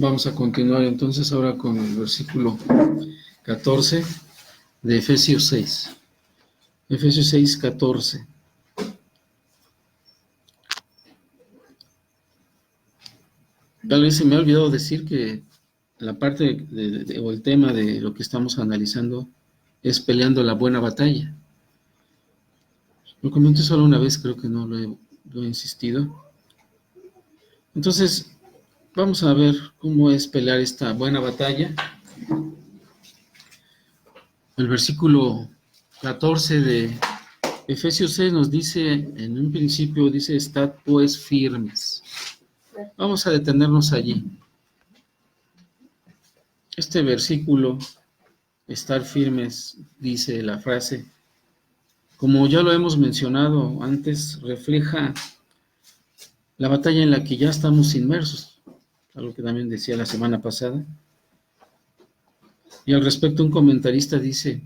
Vamos a continuar entonces ahora con el versículo 14 de Efesios 6. Efesios 6, 14. Tal vez se me ha olvidado decir que la parte o el tema de lo que estamos analizando es peleando la buena batalla. Lo comenté solo una vez, creo que no lo he insistido. Entonces, vamos a ver cómo es pelear esta buena batalla. El versículo 14 de Efesios 6 nos dice, en un principio dice, estad pues firmes. Vamos a detenernos allí. Este versículo, estar firmes, dice la frase, como ya lo hemos mencionado antes, refleja la batalla en la que ya estamos inmersos, algo que también decía la semana pasada. Y al respecto un comentarista dice,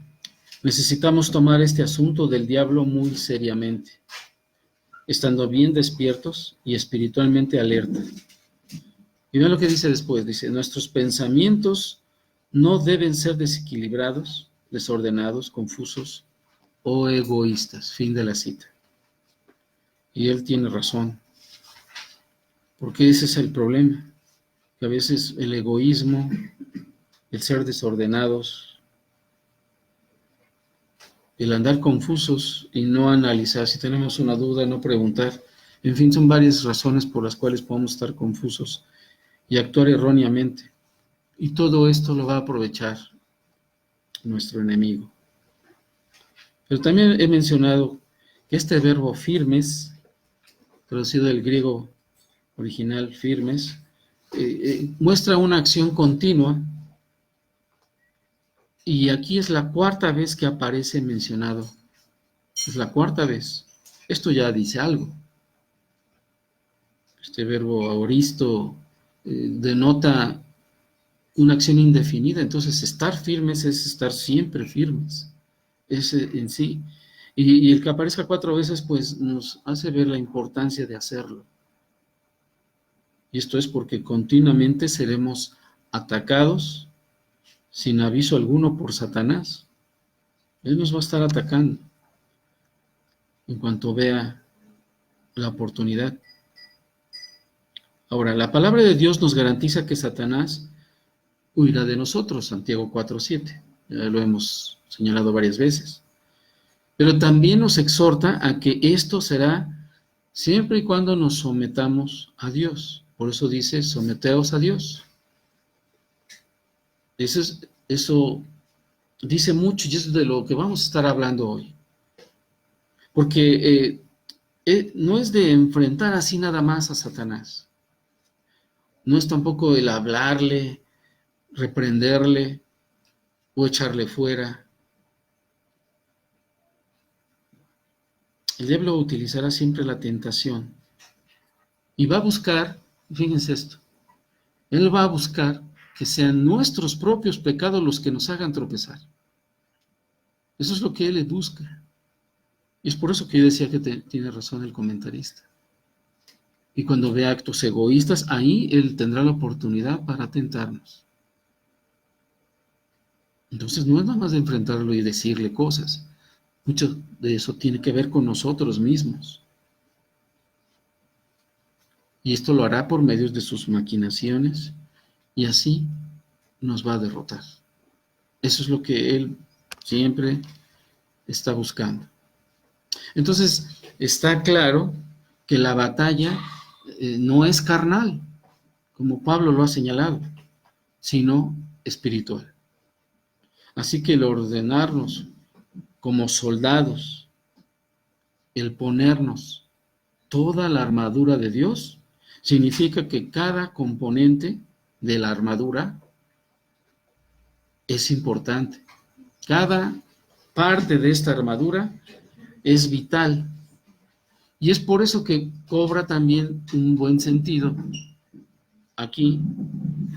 necesitamos tomar este asunto del diablo muy seriamente, estando bien despiertos y espiritualmente alerta. Y vean lo que dice después, dice, nuestros pensamientos no deben ser desequilibrados, desordenados, confusos o egoístas. Fin de la cita. Y él tiene razón, porque ese es el problema, que a veces el egoísmo, el ser desordenados, el andar confusos y no analizar, si tenemos una duda, no preguntar, en fin, son varias razones por las cuales podemos estar confusos y actuar erróneamente. Y todo esto lo va a aprovechar nuestro enemigo. Pero también he mencionado que este verbo firmes, traducido del griego original firmes, muestra una acción continua, y aquí es la cuarta vez que aparece mencionado. Es la cuarta vez. Esto ya dice algo. Este verbo aoristo denota una acción indefinida, entonces estar firmes es estar siempre firmes. Ese en sí. Y el que aparezca 4 veces, pues nos hace ver la importancia de hacerlo. Y esto es porque continuamente seremos atacados sin aviso alguno por Satanás. Él nos va a estar atacando en cuanto vea la oportunidad. Ahora, la palabra de Dios nos garantiza que Satanás huirá de nosotros, Santiago 4:7. Ya lo hemos señalado varias veces. Pero también nos exhorta a que esto será siempre y cuando nos sometamos a Dios. Por eso dice, someteos a Dios. Eso dice mucho y es de lo que vamos a estar hablando hoy. Porque no es de enfrentar así nada más a Satanás. No es tampoco el hablarle, reprenderle o echarle fuera. El diablo utilizará siempre la tentación y va a buscar, fíjense esto, él va a buscar que sean nuestros propios pecados los que nos hagan tropezar. Eso es lo que él busca. Y es por eso que yo decía que tiene razón el comentarista. Y cuando vea actos egoístas, ahí él tendrá la oportunidad para tentarnos. Entonces no es nada más de enfrentarlo y decirle cosas. Mucho de eso tiene que ver con nosotros mismos. Y esto lo hará por medio de sus maquinaciones y así nos va a derrotar. Eso es lo que él siempre está buscando. Entonces, está claro que la batalla no es carnal, como Pablo lo ha señalado, sino espiritual. Así que el ordenarnos como soldados, el ponernos toda la armadura de Dios, significa que cada componente de la armadura es importante. Cada parte de esta armadura es vital. Y es por eso que cobra también un buen sentido aquí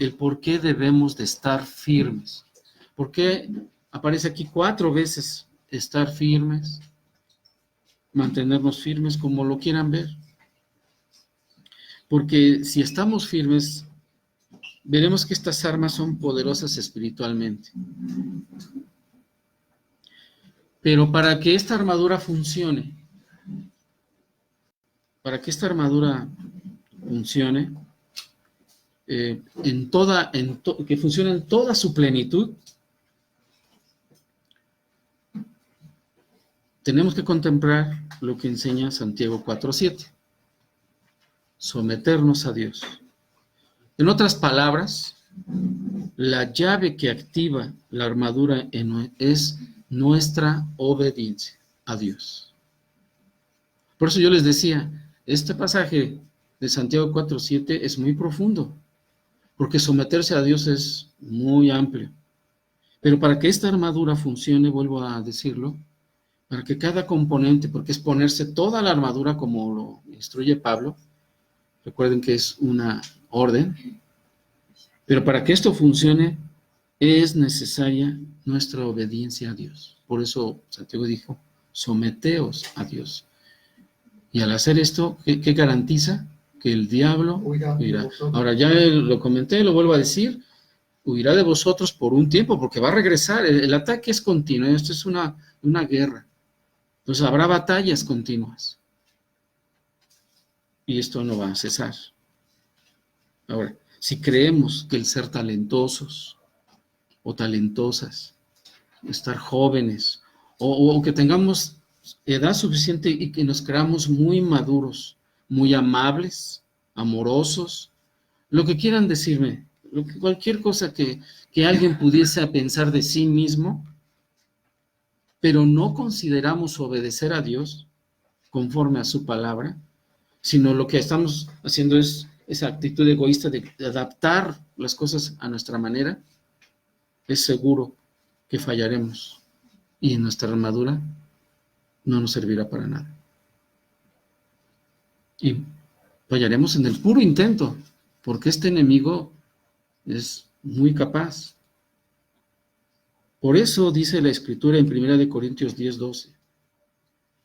el por qué debemos de estar firmes. ¿Por qué aparece aquí 4 veces estar firmes? Mantenernos firmes, como lo quieran ver. Porque si estamos firmes, veremos que estas armas son poderosas espiritualmente. Pero para que esta armadura funcione, que funcione en toda su plenitud, tenemos que contemplar lo que enseña Santiago 4:7. Someternos a Dios. En otras palabras, la llave que activa la armadura es nuestra obediencia a Dios. Por eso yo les decía, este pasaje de Santiago 4:7 es muy profundo, porque someterse a Dios es muy amplio. Pero para que esta armadura funcione, vuelvo a decirlo, para que cada componente, porque es ponerse toda la armadura como lo instruye Pablo, recuerden que es una orden, pero para que esto funcione es necesaria nuestra obediencia a Dios. Por eso Santiago dijo, someteos a Dios. Y al hacer esto, ¿qué garantiza? Que el diablo huirá. Ahora ya lo comenté, lo vuelvo a decir, huirá de vosotros por un tiempo, porque va a regresar. El ataque es continuo, esto es una guerra. Entonces habrá batallas continuas. Y esto no va a cesar. Ahora, si creemos que el ser talentosos o talentosas, estar jóvenes, o que tengamos edad suficiente y que nos creamos muy maduros, muy amables, amorosos, lo que quieran decirme, cualquier cosa que alguien pudiese pensar de sí mismo, pero no consideramos obedecer a Dios conforme a su palabra, sino lo que estamos haciendo es esa actitud egoísta de adaptar las cosas a nuestra manera, es seguro que fallaremos y en nuestra armadura no nos servirá para nada. Y fallaremos en el puro intento, porque este enemigo es muy capaz. Por eso dice la Escritura en 1 Corintios 10:12.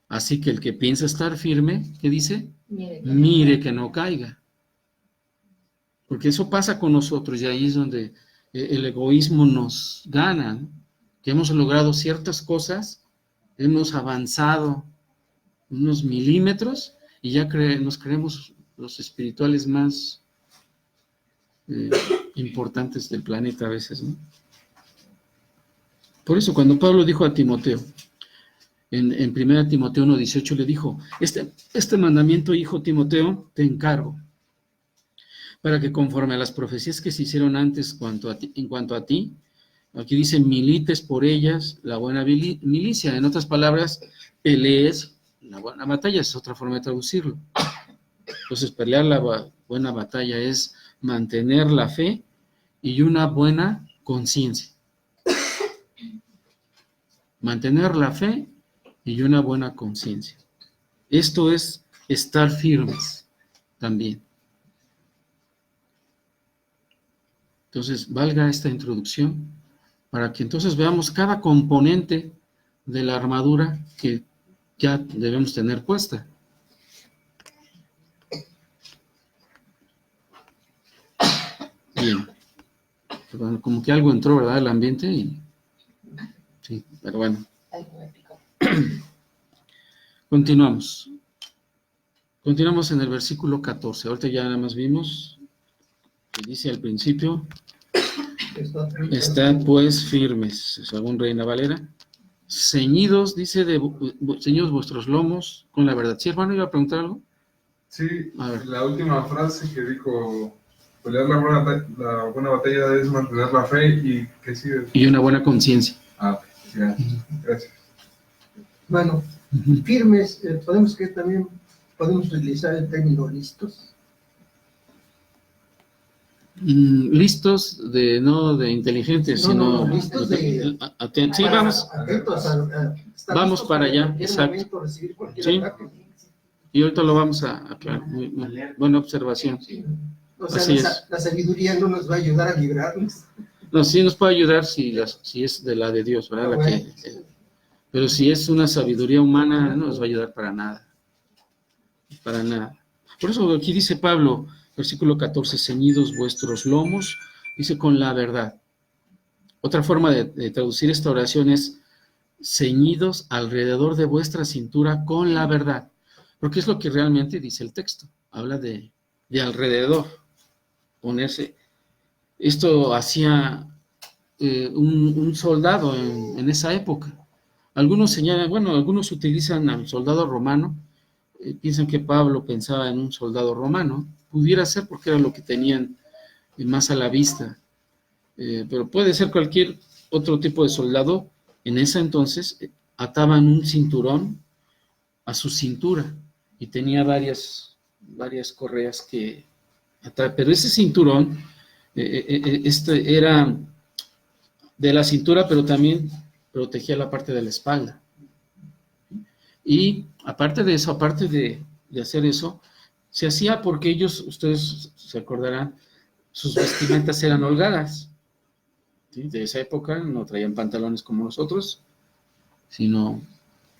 Así que el que piensa estar firme, ¿qué dice? Mire que no caiga. Porque eso pasa con nosotros y ahí es donde el egoísmo nos gana, ¿no? Que hemos logrado ciertas cosas, hemos avanzado unos milímetros y ya nos creemos los espirituales más importantes del planeta a veces, ¿no? Por eso cuando Pablo dijo a Timoteo, en 1 Timoteo 1:18 le dijo, este mandamiento, hijo Timoteo, te encargo, para que conforme a las profecías que se hicieron antes en cuanto a ti, aquí dice, milites por ellas la buena milicia. En otras palabras, pelees la buena batalla, es otra forma de traducirlo. Entonces, pelear la buena batalla es mantener la fe y una buena conciencia. Mantener la fe y una buena conciencia. Esto es estar firmes también. Entonces, valga esta introducción para que entonces veamos cada componente de la armadura que ya debemos tener puesta. Bien. Bueno, como que algo entró, ¿verdad? El ambiente y... Sí, pero bueno. Continuamos. Continuamos en el versículo 14. Ahorita ya nada más vimos que dice al principio, estad pues firmes, según Reina Valera, ceñidos, dice, ceñidos vuestros lomos con la verdad. ¿Sí, hermano, iba a preguntar algo? Sí, la última frase que dijo, pelear la buena batalla es mantener la fe y que sigue. Y una buena conciencia. Gracias. Bueno, firmes, podemos que también podemos utilizar el término listos. Listos no de inteligentes, sino listos de sí, vamos. Atentos Vamos para allá, exacto. Sí. Y ahorita lo vamos a aclarar. Muy buena observación. O sea, la sabiduría no nos va a ayudar a librarnos. No, sí nos puede ayudar si es de la de Dios, ¿verdad? Pero si es una sabiduría humana, no nos va a ayudar para nada. Para nada. Por eso aquí dice Pablo, versículo 14, ceñidos vuestros lomos Dice con la verdad. Otra forma de traducir esta oración es ceñidos alrededor de vuestra cintura con la verdad. Porque es lo que realmente dice el texto. Habla de alrededor. Ponerse. Esto hacía un soldado en esa época. Algunos señalan, bueno, algunos utilizan al soldado romano, piensan que Pablo pensaba en un soldado romano, pudiera ser porque era lo que tenían más a la vista, pero puede ser cualquier otro tipo de soldado. En ese entonces ataban un cinturón a su cintura y tenía varias correas que atar, pero ese cinturón era de la cintura, pero también protegía la parte de la espalda. Y aparte de eso, aparte de hacer eso, se hacía porque ellos, ustedes se acordarán, sus vestimentas eran holgadas. ¿Sí? De esa época no traían pantalones como nosotros, sino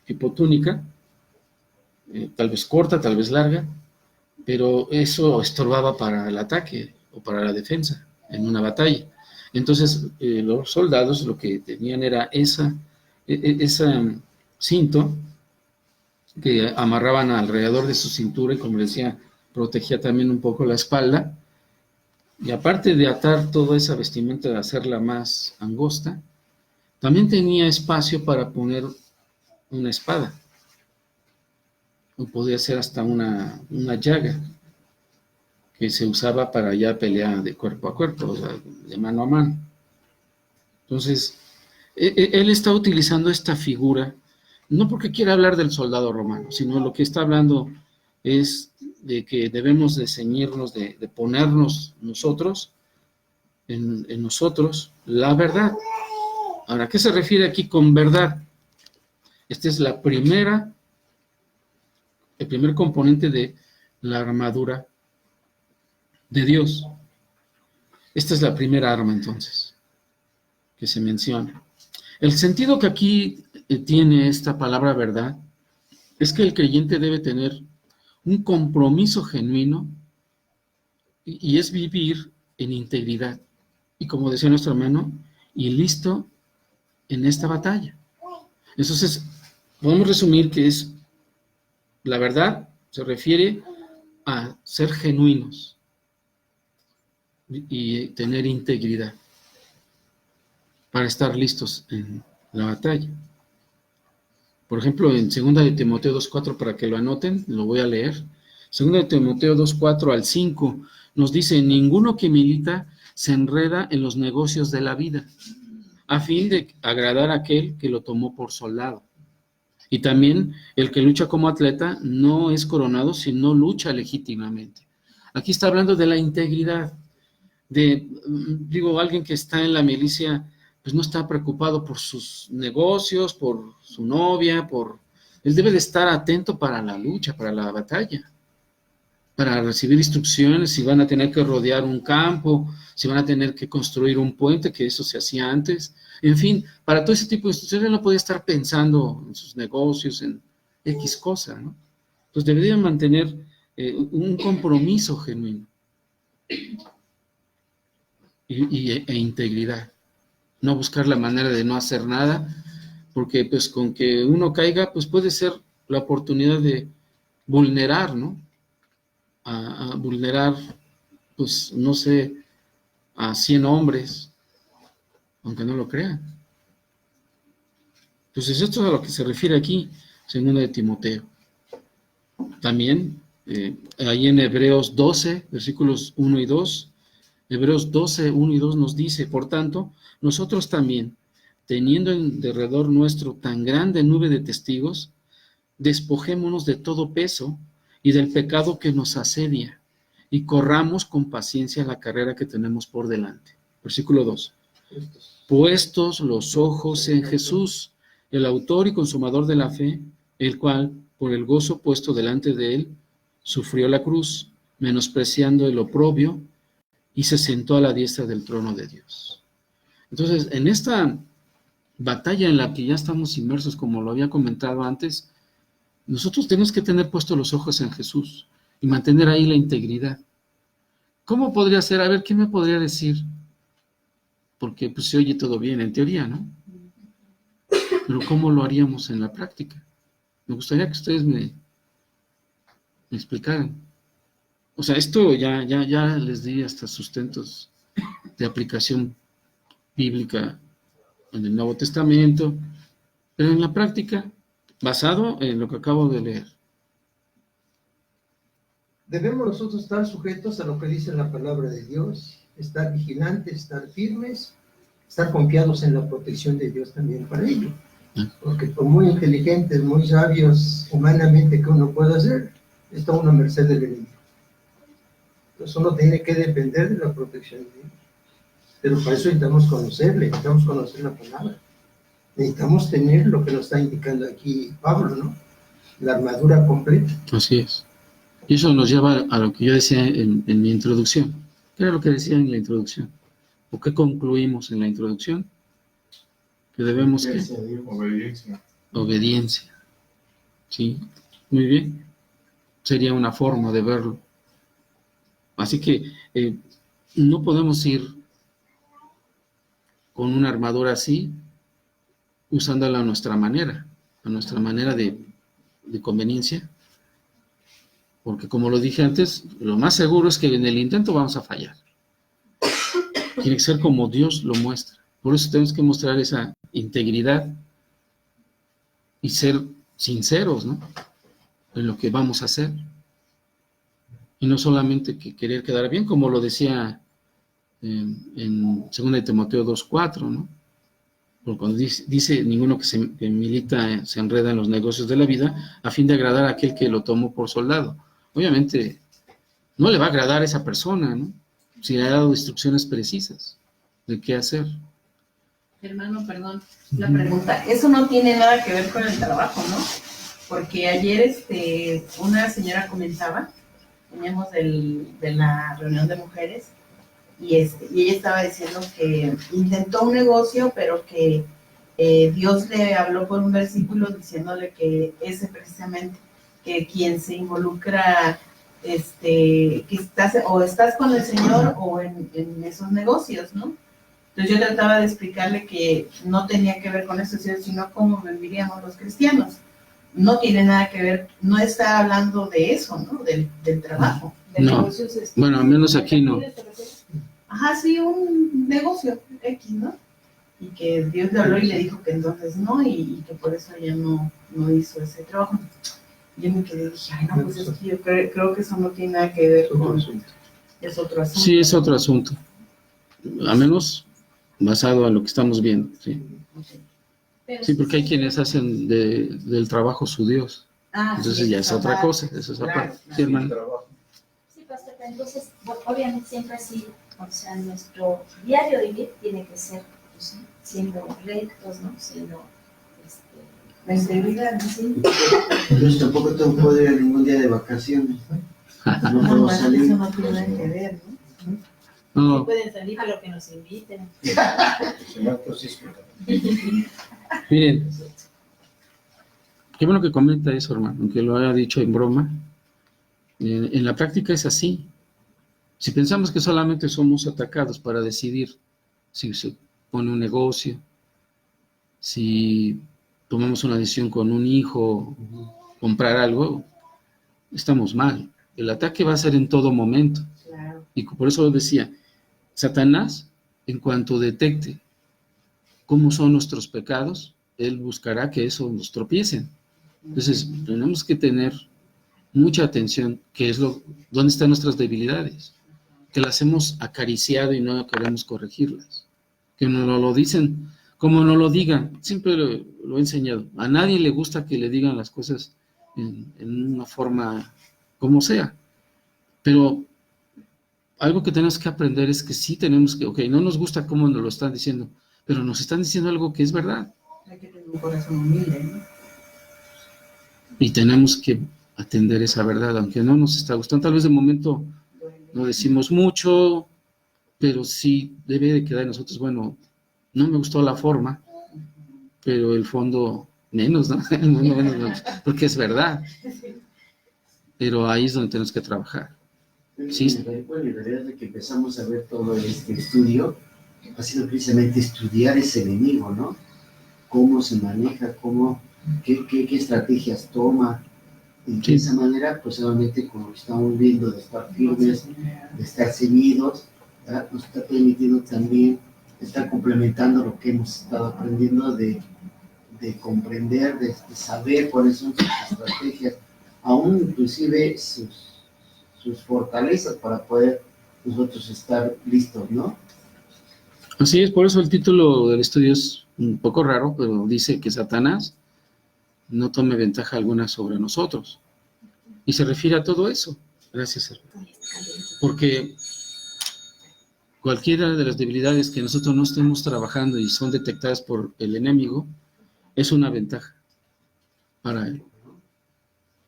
tipo túnica, tal vez corta, tal vez larga, pero eso estorbaba para el ataque o para la defensa en una batalla. Entonces, los soldados lo que tenían era ese cinto que amarraban alrededor de su cintura y, como decía, protegía también un poco la espalda. Y aparte de atar toda esa vestimenta, de hacerla más angosta, también tenía espacio para poner una espada. O podía ser hasta una llaga que se usaba para ya pelear de cuerpo a cuerpo, o sea, de mano a mano. Entonces, él está utilizando esta figura, no porque quiera hablar del soldado romano, sino lo que está hablando es de que debemos de ceñirnos, de ponernos nosotros, en nosotros, la verdad. Ahora, ¿qué se refiere aquí con verdad? Esta es el primer componente de la armadura de Dios. Esta es la primera arma, entonces, que se menciona. El sentido que aquí tiene esta palabra verdad es que el creyente debe tener un compromiso genuino y es vivir en integridad. Y como decía nuestro hermano, y listo en esta batalla. Entonces, podemos resumir que es la verdad, se refiere a ser genuinos y tener integridad para estar listos en la batalla. Por ejemplo, en 2 de Timoteo 2:4, para que lo anoten, lo voy a leer. 2 de Timoteo 2:4 al 5 nos dice: ninguno que milita se enreda en los negocios de la vida, a fin de agradar a aquel que lo tomó por soldado. Y también el que lucha como atleta no es coronado si no lucha legítimamente. Aquí está hablando de la integridad. Alguien que está en la milicia, pues no está preocupado por sus negocios, por su novia, él debe de estar atento para la lucha, para la batalla, para recibir instrucciones, si van a tener que rodear un campo, si van a tener que construir un puente, que eso se hacía antes. En fin, para todo ese tipo de instrucciones él no podía estar pensando en sus negocios, en X cosa, ¿no? Entonces deberían mantener un compromiso genuino e integridad. No buscar la manera de no hacer nada, porque pues con que uno caiga, pues puede ser la oportunidad de vulnerar, ¿no? A vulnerar, pues no sé, a 100 hombres, aunque no lo crean. Entonces esto es a lo que se refiere aquí, 2 de Timoteo. También, ahí en Hebreos 12, versículos 1 y 2, Hebreos 12, 1 y 2 nos dice: por tanto, nosotros también, teniendo en derredor nuestro tan grande nube de testigos, despojémonos de todo peso y del pecado que nos asedia, y corramos con paciencia la carrera que tenemos por delante. Versículo 2. Puestos los ojos en Jesús, el autor y consumador de la fe, el cual, por el gozo puesto delante de él, sufrió la cruz, menospreciando el oprobio, y se sentó a la diestra del trono de Dios. Entonces, en esta batalla en la que ya estamos inmersos, como lo había comentado antes, nosotros tenemos que tener puestos los ojos en Jesús y mantener ahí la integridad. ¿Cómo podría ser? A ver, ¿quién me podría decir porque pues se oye todo bien en teoría, ¿no? Pero ¿cómo lo haríamos en la práctica? Me gustaría que ustedes me explicaran. O sea, esto ya les di hasta sustentos de aplicación bíblica en el Nuevo Testamento, pero en la práctica, basado en lo que acabo de leer. Debemos nosotros estar sujetos a lo que dice la palabra de Dios, estar vigilantes, estar firmes, estar confiados en la protección de Dios también para ello. Porque por muy inteligentes, muy sabios humanamente que uno pueda ser, está uno a merced del enemigo. Entonces uno tiene que depender de la protección de Dios. Pero para eso necesitamos conocerle, necesitamos conocer la palabra. Necesitamos tener lo que nos está indicando aquí Pablo, ¿no? La armadura completa. Así es. Y eso nos lleva a lo que yo decía en mi introducción. ¿Qué era lo que decía en la introducción? ¿O qué concluimos en la introducción? Que debemos que... Obediencia. Obediencia. Sí, muy bien. Sería una forma de verlo. Así que no podemos ir con una armadura así, usándola a nuestra manera de conveniencia, porque como lo dije antes, lo más seguro es que en el intento vamos a fallar. Tiene que ser como Dios lo muestra. Por eso tenemos que mostrar esa integridad y ser sinceros, ¿no?, en lo que vamos a hacer. Y no solamente que querer quedar bien, como lo decía en 2 de Timoteo 2:4, ¿no? Porque cuando dice ninguno que milita se enreda en los negocios de la vida a fin de agradar a aquel que lo tomó por soldado. Obviamente no le va a agradar a esa persona, ¿no?, si le ha dado instrucciones precisas de qué hacer. Hermano, perdón, la pregunta. Eso no tiene nada que ver con el trabajo, ¿no? Porque ayer una señora comentaba, veníamos de la reunión de mujeres, y ella estaba diciendo que intentó un negocio, pero que Dios le habló por un versículo diciéndole que ese precisamente, que quien se involucra, que estás con el Señor o en esos negocios, ¿no? Entonces yo trataba de explicarle que no tenía que ver con eso, sino cómo viviríamos los cristianos. No tiene nada que ver, no está hablando de eso, ¿no? Del trabajo. De No. negocios, Bueno, al menos aquí no. Ajá, sí, un negocio X, ¿no? Y que Dios le habló y le dijo que entonces no, y que por eso ella no hizo ese trabajo. Yo me quedé y dije, ay, no, pues es que yo creo que eso no tiene nada que ver con... Es otro asunto. Sí, es otro asunto. Al menos basado en lo que estamos viendo, ¿sí? Sí, porque hay quienes hacen del trabajo su Dios. Entonces ya es otra cosa, eso es aparte. Sí, hermano. Sí, pastor, entonces, obviamente siempre así, o sea, nuestro diario vivir tiene que ser, pues, siendo rectos, ¿no? Siendo, La integridad, ¿sí? Entonces tampoco tengo que poder ir a ningún día de vacaciones, ¿no? No puedo salir. Eso no tiene nada que ver, ¿no? No, Pueden salir a lo que nos inviten. miren, qué bueno que comenta eso, hermano, aunque lo haya dicho en broma. En la práctica es así. Si pensamos que solamente somos atacados para decidir si se pone un negocio, si tomamos una decisión con un hijo, comprar algo, estamos mal. El ataque va a ser en todo momento. Claro. Y por eso decía, Satanás, en cuanto detecte cómo son nuestros pecados, él buscará que eso nos tropiecen. Entonces, tenemos que tener mucha atención, dónde están nuestras debilidades, que las hemos acariciado y no queremos corregirlas, que nos lo dicen, como nos lo digan, siempre lo he enseñado, a nadie le gusta que le digan las cosas en una forma como sea, pero algo que tenemos que aprender es que sí tenemos que, no nos gusta cómo nos lo están diciendo, pero nos están diciendo algo que es verdad. Hay que tener un corazón humilde, ¿no? Y tenemos que atender esa verdad, aunque no nos está gustando. Tal vez de momento no decimos mucho, pero sí debe de quedar en nosotros, bueno, no me gustó la forma, pero el fondo menos, ¿no? Porque es verdad. Pero ahí es donde tenemos que trabajar. Sí. En realidad de que empezamos a ver todo este estudio, ha sido precisamente estudiar ese enemigo, ¿no? Cómo se maneja, qué estrategias toma. Y de esa manera, pues solamente como lo estamos viendo, de estar firmes, de estar ceñidos, ¿verdad? Nos está permitiendo también estar complementando lo que hemos estado aprendiendo de comprender, de saber cuáles son sus estrategias, aún inclusive sus fortalezas para poder nosotros estar listos, ¿no? Así es, por eso el título del estudio es un poco raro, pero dice que Satanás no tome ventaja alguna sobre nosotros. Y se refiere a todo eso. Gracias, hermano. Porque cualquiera de las debilidades que nosotros no estemos trabajando y son detectadas por el enemigo, es una ventaja para él.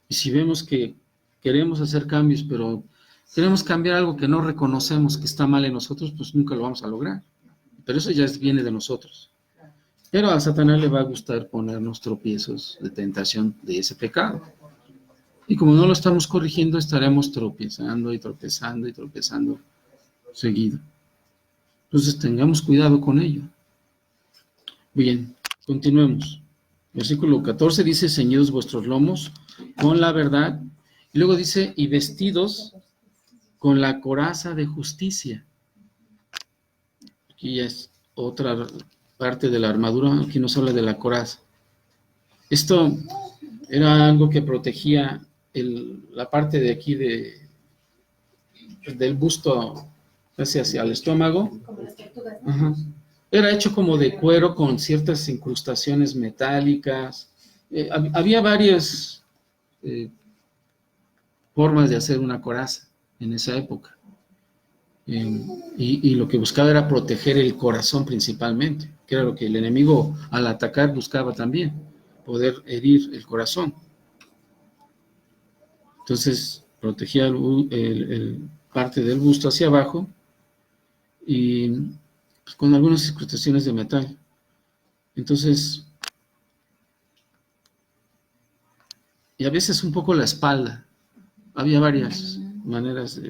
Y si vemos que queremos hacer cambios, pero queremos cambiar algo que no reconocemos que está mal en nosotros, pues nunca lo vamos a lograr. Pero eso ya viene de nosotros. Pero a Satanás le va a gustar ponernos tropiezos de tentación de ese pecado. Y como no lo estamos corrigiendo, estaremos tropezando y tropezando y tropezando seguido. Entonces tengamos cuidado con ello. Bien, continuemos. Versículo 14 dice, ceñidos vuestros lomos con la verdad. Y luego dice, y vestidos con la coraza de justicia. Aquí ya es otra parte de la armadura, aquí nos habla de la coraza. Esto era algo que protegía la parte de aquí del busto hacia el estómago. Ajá. Era hecho como de cuero con ciertas incrustaciones metálicas. Había varias formas de hacer una coraza en esa época. Y lo que buscaba era proteger el corazón principalmente, que era lo que el enemigo al atacar buscaba también, poder herir el corazón. Entonces protegía el parte del busto hacia abajo y pues, con algunas incrustaciones de metal. Entonces, y a veces un poco la espalda. Había varias maneras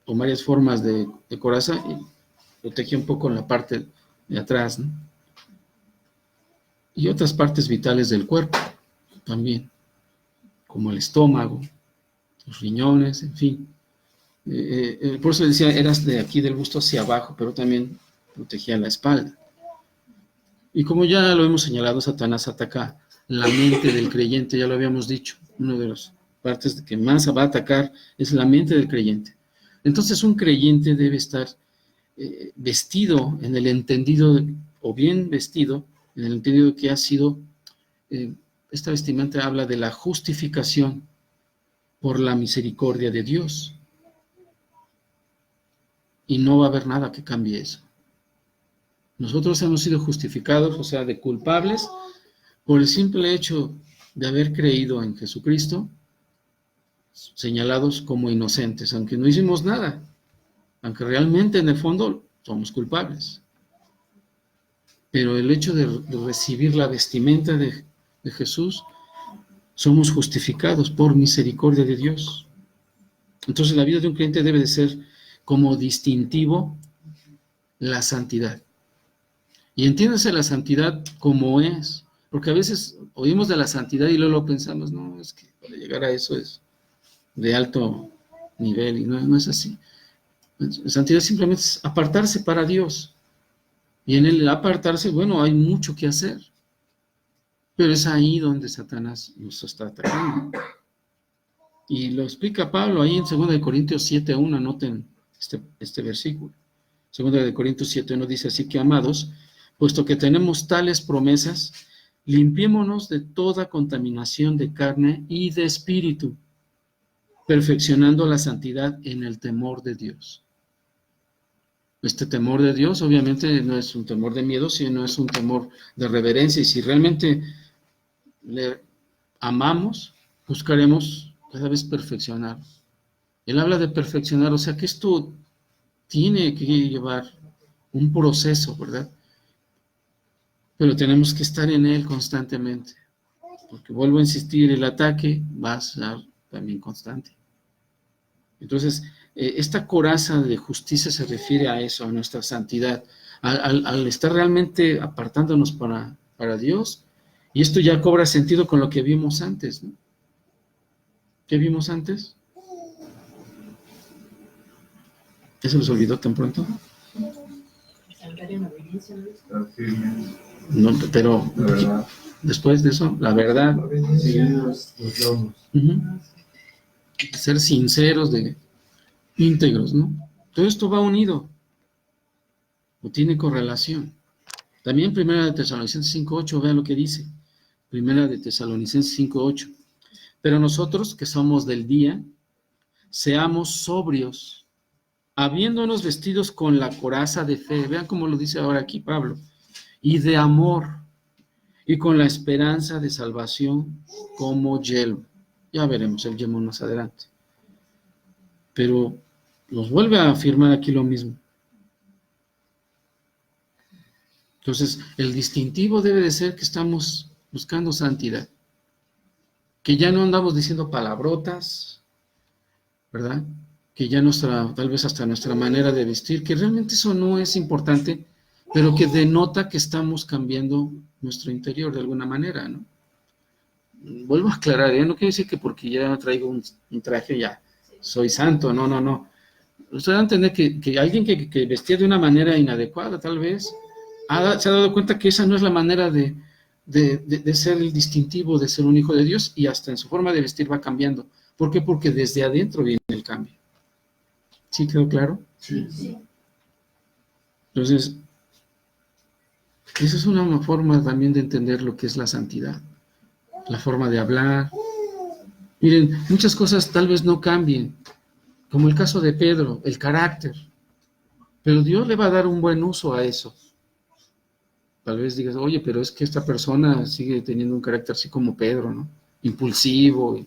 o varias formas de coraza y protegía un poco en la parte de atrás, ¿no? Y otras partes vitales del cuerpo también, como el estómago, los riñones, en fin. Por eso decía, eras de aquí del busto hacia abajo, pero también protegía la espalda. Y como ya lo hemos señalado, Satanás ataca la mente del creyente, ya lo habíamos dicho. Una de las partes que más va a atacar es la mente del creyente. Entonces un creyente debe estar vestido en el entendido, o bien vestido, en el entendido que ha sido, esta vestimenta habla de la justificación por la misericordia de Dios. Y no va a haber nada que cambie eso. Nosotros hemos sido justificados, o sea, de culpables, por el simple hecho de haber creído en Jesucristo, señalados como inocentes, aunque no hicimos nada, aunque realmente en el fondo somos culpables. Pero el hecho de recibir la vestimenta de Jesús, somos justificados por misericordia de Dios. Entonces la vida de un creyente debe de ser como distintivo la santidad. Y entiéndase la santidad como es, porque a veces oímos de la santidad y luego pensamos, no, es que para llegar a eso es de alto nivel, y no es así. La santidad simplemente es apartarse para Dios. Y en el apartarse, bueno, hay mucho que hacer. Pero es ahí donde Satanás nos está atacando. Y lo explica Pablo ahí en 2 Corintios 7:1, anoten este versículo. 2 Corintios 7:1 dice así que, amados, puesto que tenemos tales promesas, limpiémonos de toda contaminación de carne y de espíritu, perfeccionando la santidad en el temor de Dios. Este temor de Dios obviamente no es un temor de miedo, sino es un temor de reverencia. Y si realmente le amamos, buscaremos cada vez perfeccionar. Él habla de perfeccionar, o sea que esto tiene que llevar un proceso, ¿verdad? Pero tenemos que estar en él constantemente, porque vuelvo a insistir, el ataque va a ser también constante. Entonces, esta coraza de justicia se refiere a eso, a nuestra santidad, al estar realmente apartándonos para Dios, y esto ya cobra sentido con lo que vimos antes, ¿no? ¿Qué vimos antes? ¿Ya se los olvidó tan pronto? No, pero La verdad. después de eso, la verdad, La obediencia. Los lomos. ser sinceros, íntegros, ¿no? Todo esto va unido, o tiene correlación. También Primera de Tesalonicenses 5:8, vean lo que dice. Primera de Tesalonicenses 5:8. Pero nosotros, que somos del día, seamos sobrios, habiéndonos vestidos con la coraza de fe, vean cómo lo dice ahora aquí Pablo, y de amor, y con la esperanza de salvación como yelmo. Ya veremos el yelmo más adelante. Pero nos vuelve a afirmar aquí lo mismo. Entonces, el distintivo debe de ser que estamos buscando santidad, que ya no andamos diciendo palabrotas, ¿verdad? Que ya tal vez hasta nuestra manera de vestir, que realmente eso no es importante, pero que denota que estamos cambiando nuestro interior de alguna manera, ¿no? Vuelvo a aclarar, no quiere decir que porque ya traigo un traje ya soy santo, no. Usted va a entender que alguien que vestía de una manera inadecuada, tal vez, se ha dado cuenta que esa no es la manera de ser el distintivo, de ser un hijo de Dios, y hasta en su forma de vestir va cambiando. ¿Por qué? Porque desde adentro viene el cambio. ¿Sí quedó claro? Sí. Entonces, esa es una forma también de entender lo que es la santidad. La forma de hablar. Miren, muchas cosas tal vez no cambien, como el caso de Pedro, el carácter. Pero Dios le va a dar un buen uso a eso. Tal vez digas, oye, pero es que esta persona sigue teniendo un carácter así como Pedro, ¿no? Impulsivo.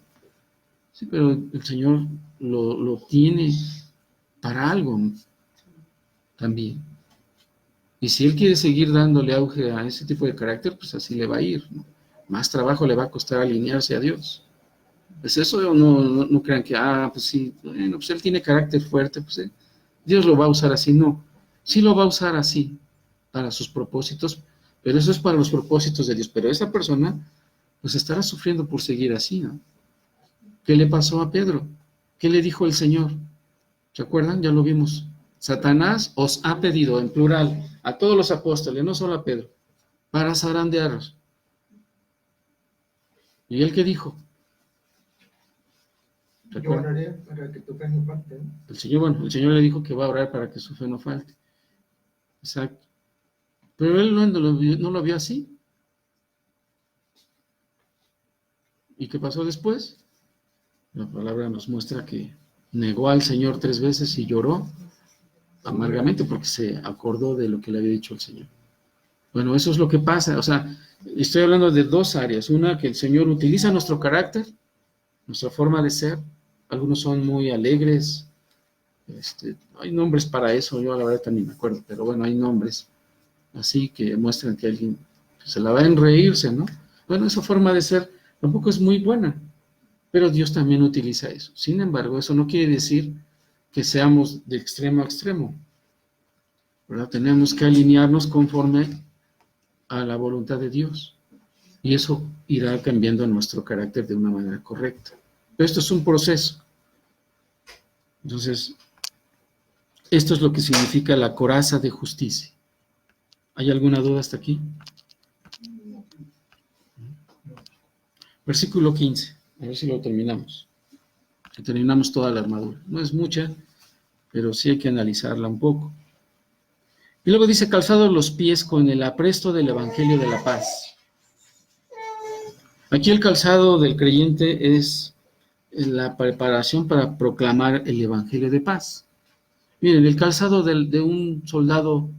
Sí, pero el Señor lo tiene para algo también. Y si Él quiere seguir dándole auge a ese tipo de carácter, pues así le va a ir, ¿no? Más trabajo le va a costar alinearse a Dios. Pues eso no crean que, pues sí, bueno, pues Él tiene carácter fuerte, pues Dios lo va a usar así. No, sí lo va a usar así para sus propósitos, pero eso es para los propósitos de Dios. Pero esa persona, pues estará sufriendo por seguir así, ¿no? ¿Qué le pasó a Pedro? ¿Qué le dijo el Señor? ¿Se acuerdan? Ya lo vimos. Satanás os ha pedido, en plural, a todos los apóstoles, no solo a Pedro, para zarandearos. ¿Y él qué dijo? Yo oraré para que tu fe no falte, ¿no? El Señor le dijo que va a orar para que su fe no falte. Exacto. Pero él no lo vio así. ¿Y qué pasó después? La palabra nos muestra que negó al Señor 3 veces y lloró amargamente porque se acordó de lo que le había dicho el Señor. Bueno, eso es lo que pasa. O sea, estoy hablando de 2 áreas. Una, que el Señor utiliza nuestro carácter, nuestra forma de ser. Algunos son muy alegres. Hay nombres para eso, yo la verdad también me acuerdo, pero bueno, hay nombres así que muestran que alguien se la va a reírse, ¿no? Bueno, esa forma de ser tampoco es muy buena, pero Dios también utiliza eso. Sin embargo, eso no quiere decir que seamos de extremo a extremo, ¿verdad? Tenemos que alinearnos conforme a la voluntad de Dios, y eso irá cambiando nuestro carácter de una manera correcta. Pero esto es un proceso. Entonces, esto es lo que significa la coraza de justicia. ¿Hay alguna duda hasta aquí? Versículo 15. A ver si lo terminamos. Terminamos toda la armadura. No es mucha, pero sí hay que analizarla un poco. Y luego dice, calzados los pies con el apresto del Evangelio de la paz. Aquí el calzado del creyente es la preparación para proclamar el Evangelio de paz. Miren, el calzado de un soldado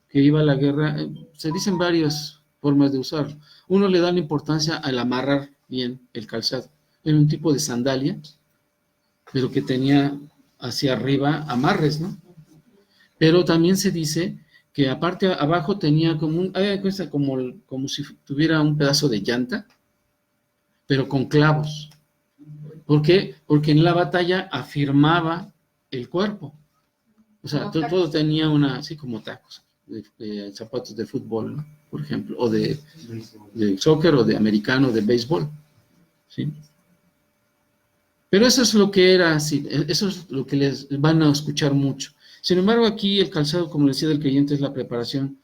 que iba a la guerra, se dicen varias formas de usarlo. Uno le da la importancia al amarrar bien el calzado. Era un tipo de sandalia, pero que tenía hacia arriba amarres, ¿no? Pero también se dice que aparte abajo tenía como si tuviera un pedazo de llanta, pero con clavos. ¿Por qué? Porque en la batalla afirmaba el cuerpo. O sea, todo tenía así como tacos, de zapatos de fútbol, ¿no? Por ejemplo, o de soccer, o de americano, de béisbol, ¿sí? Pero eso es lo que era así, eso es lo que les van a escuchar mucho. Sin embargo, aquí el calzado, como decía, del creyente es la preparación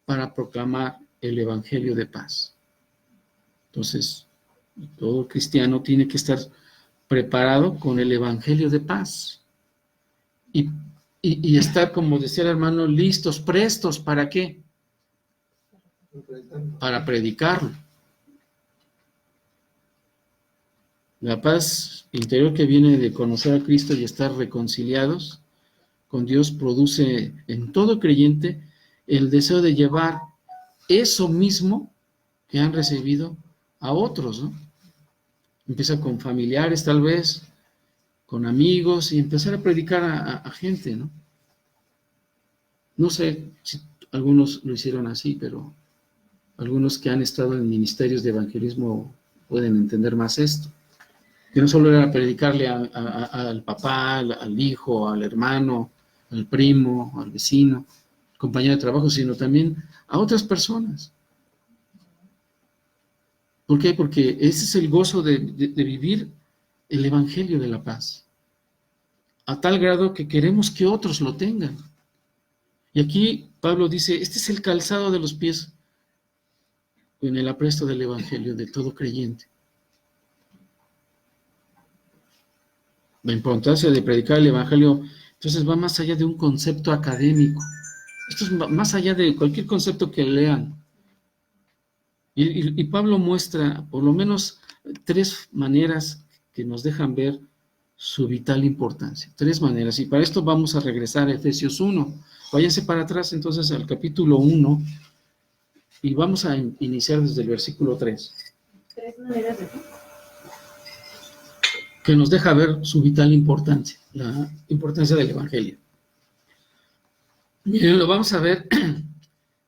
para proclamar el evangelio de paz. Entonces, todo cristiano tiene que estar preparado con el evangelio de paz. Y estar, como decía el hermano, listos, prestos, ¿para qué? Para predicarlo. La paz interior que viene de conocer a Cristo y estar reconciliados con Dios produce en todo creyente el deseo de llevar eso mismo que han recibido a otros, ¿no? Empieza con familiares, tal vez, con amigos, y empezar a predicar a gente, ¿no? No sé si algunos lo hicieron así, pero algunos que han estado en ministerios de evangelismo pueden entender más esto. Que no solo era predicarle al papá, al hijo, al hermano, al primo, al vecino, compañero de trabajo, sino también a otras personas. ¿Por qué? Porque ese es el gozo de vivir el evangelio de la paz, a tal grado que queremos que otros lo tengan. Y aquí Pablo dice, este es el calzado de los pies en el apresto del evangelio de todo creyente. La importancia de predicar el evangelio, entonces, va más allá de un concepto académico. Esto es más allá de cualquier concepto que lean. Y Pablo muestra por lo menos 3 maneras que nos dejan ver su vital importancia. 3 maneras. Y para esto vamos a regresar a Efesios 1. Váyanse para atrás entonces al capítulo 1 y vamos a iniciar desde el versículo 3. 3 maneras de qué? Que nos deja ver su vital importancia, la importancia del evangelio. Miren, lo vamos a ver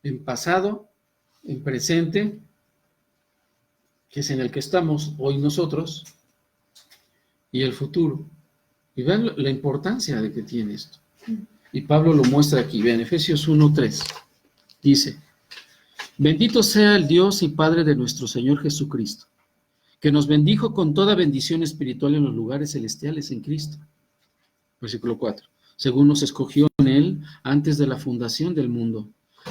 en pasado, en presente, que es en el que estamos hoy nosotros, y el futuro. Y vean la importancia de que tiene esto. Y Pablo lo muestra aquí, vean, Efesios 1:3. Dice, bendito sea el Dios y Padre de nuestro Señor Jesucristo, que nos bendijo con toda bendición espiritual en los lugares celestiales en Cristo. Versículo 4. Según nos escogió en Él antes de la fundación del mundo,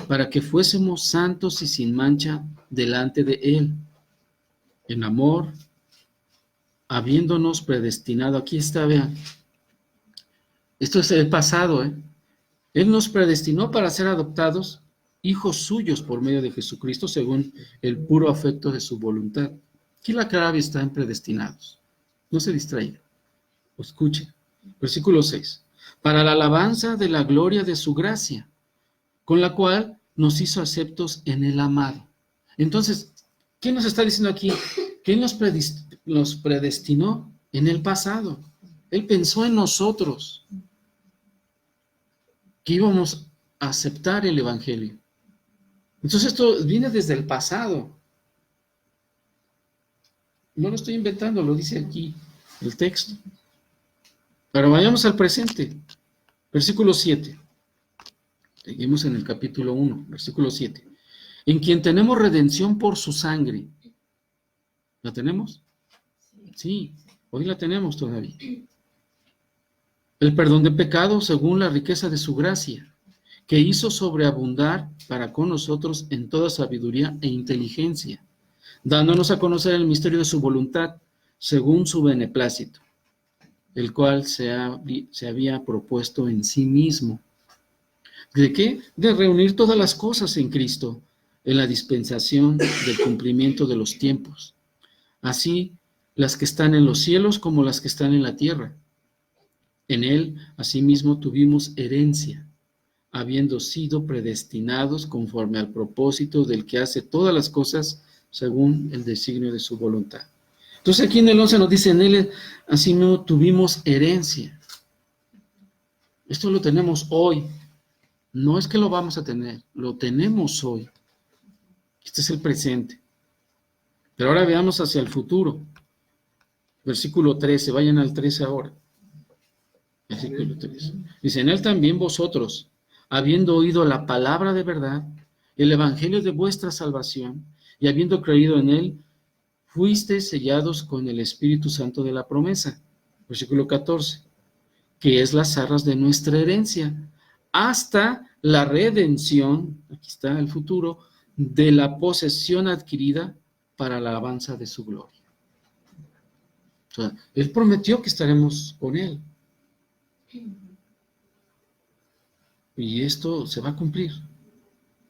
para que fuésemos santos y sin mancha delante de Él, en amor, habiéndonos predestinado. Aquí está, vean. Esto es el pasado, ¿eh? Él nos predestinó para ser adoptados hijos suyos por medio de Jesucristo, según el puro afecto de su voluntad. Aquí la clave está en predestinados. No se distraiga. Escuche. Versículo 6. Para la alabanza de la gloria de su gracia, con la cual nos hizo aceptos en el amado. Entonces, ¿qué nos está diciendo aquí? Que Él nos predestinó en el pasado. Él pensó en nosotros, que íbamos a aceptar el evangelio. Entonces esto viene desde el pasado. No lo estoy inventando, lo dice aquí el texto. Pero vayamos al presente. Versículo 7. Seguimos en el capítulo 1, versículo 7. En quien tenemos redención por su sangre. ¿La tenemos? Sí, hoy la tenemos todavía. El perdón de pecados según la riqueza de su gracia, que hizo sobreabundar para con nosotros en toda sabiduría e inteligencia, dándonos a conocer el misterio de su voluntad, según su beneplácito, el cual se había propuesto en sí mismo. ¿De qué? De reunir todas las cosas en Cristo, en la dispensación del cumplimiento de los tiempos, así las que están en los cielos como las que están en la tierra. En Él, asimismo, tuvimos herencia, habiendo sido predestinados conforme al propósito del que hace todas las cosas según el designio de su voluntad. Entonces aquí en el 11 nos dice, en Él, asimismo, tuvimos herencia. Esto lo tenemos hoy. No es que lo vamos a tener, lo tenemos hoy. Este es el presente. Pero ahora veamos hacia el futuro. Versículo 13, vayan al 13 ahora. Versículo 13. Dice, en él también vosotros, habiendo oído la palabra de verdad, el evangelio de vuestra salvación, y habiendo creído en él, fuisteis sellados con el Espíritu Santo de la promesa. Versículo 14, que es las arras de nuestra herencia, hasta la redención, aquí está el futuro, de la posesión adquirida para la alabanza de su gloria. O sea, él prometió que estaremos con él. Y esto se va a cumplir.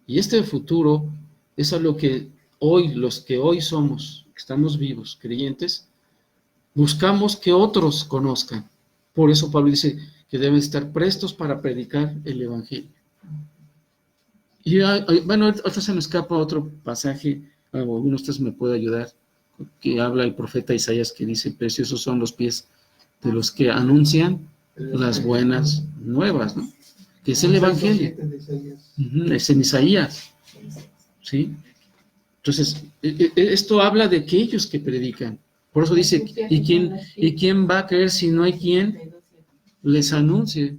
Y este futuro es a lo que hoy, los que hoy somos, que estamos vivos, creyentes, buscamos que otros conozcan. Por eso Pablo dice que deben estar prestos para predicar el Evangelio. Y bueno, ahorita se me escapa otro pasaje, alguno de ustedes me puede ayudar, que habla el profeta Isaías, que dice, preciosos son los pies de los que anuncian las buenas nuevas, ¿no? Que es el Evangelio. Es en Isaías, ¿sí? Entonces, esto habla de aquellos que predican. Por eso dice, ¿y quién va a creer si no hay quien les anuncie?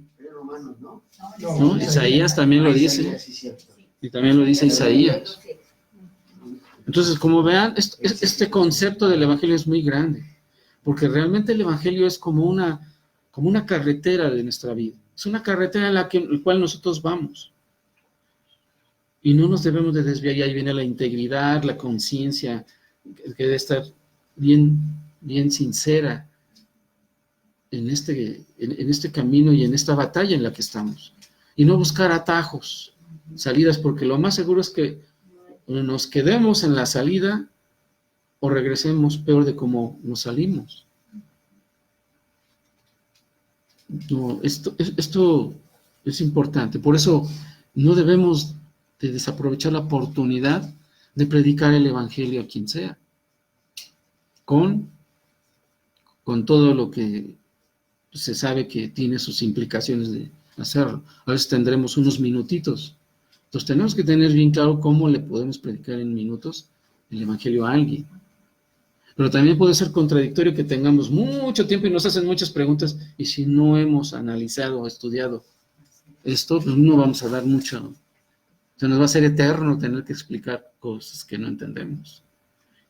¿No? Isaías también lo dice. Y también lo dice Isaías. Entonces, como vean, este concepto del Evangelio es muy grande, porque realmente el Evangelio es como una carretera de nuestra vida. Es una carretera en la cual nosotros vamos. Y no nos debemos de desviar, y ahí viene la integridad, la conciencia, que debe estar bien sincera en este camino y en esta batalla en la que estamos. Y no buscar atajos, salidas, porque lo más seguro es que nos quedemos en la salida o regresemos peor de como nos salimos. No, esto es importante. Por eso no debemos de desaprovechar la oportunidad de predicar el Evangelio a quien sea, con todo lo que se sabe que tiene sus implicaciones de hacerlo. A veces tendremos unos minutitos. Entonces tenemos que tener bien claro cómo le podemos predicar en minutos el Evangelio a alguien. Pero también puede ser contradictorio que tengamos mucho tiempo y nos hacen muchas preguntas, y si no hemos analizado o estudiado esto, pues no vamos a dar mucho. Se nos va a hacer eterno tener que explicar cosas que no entendemos.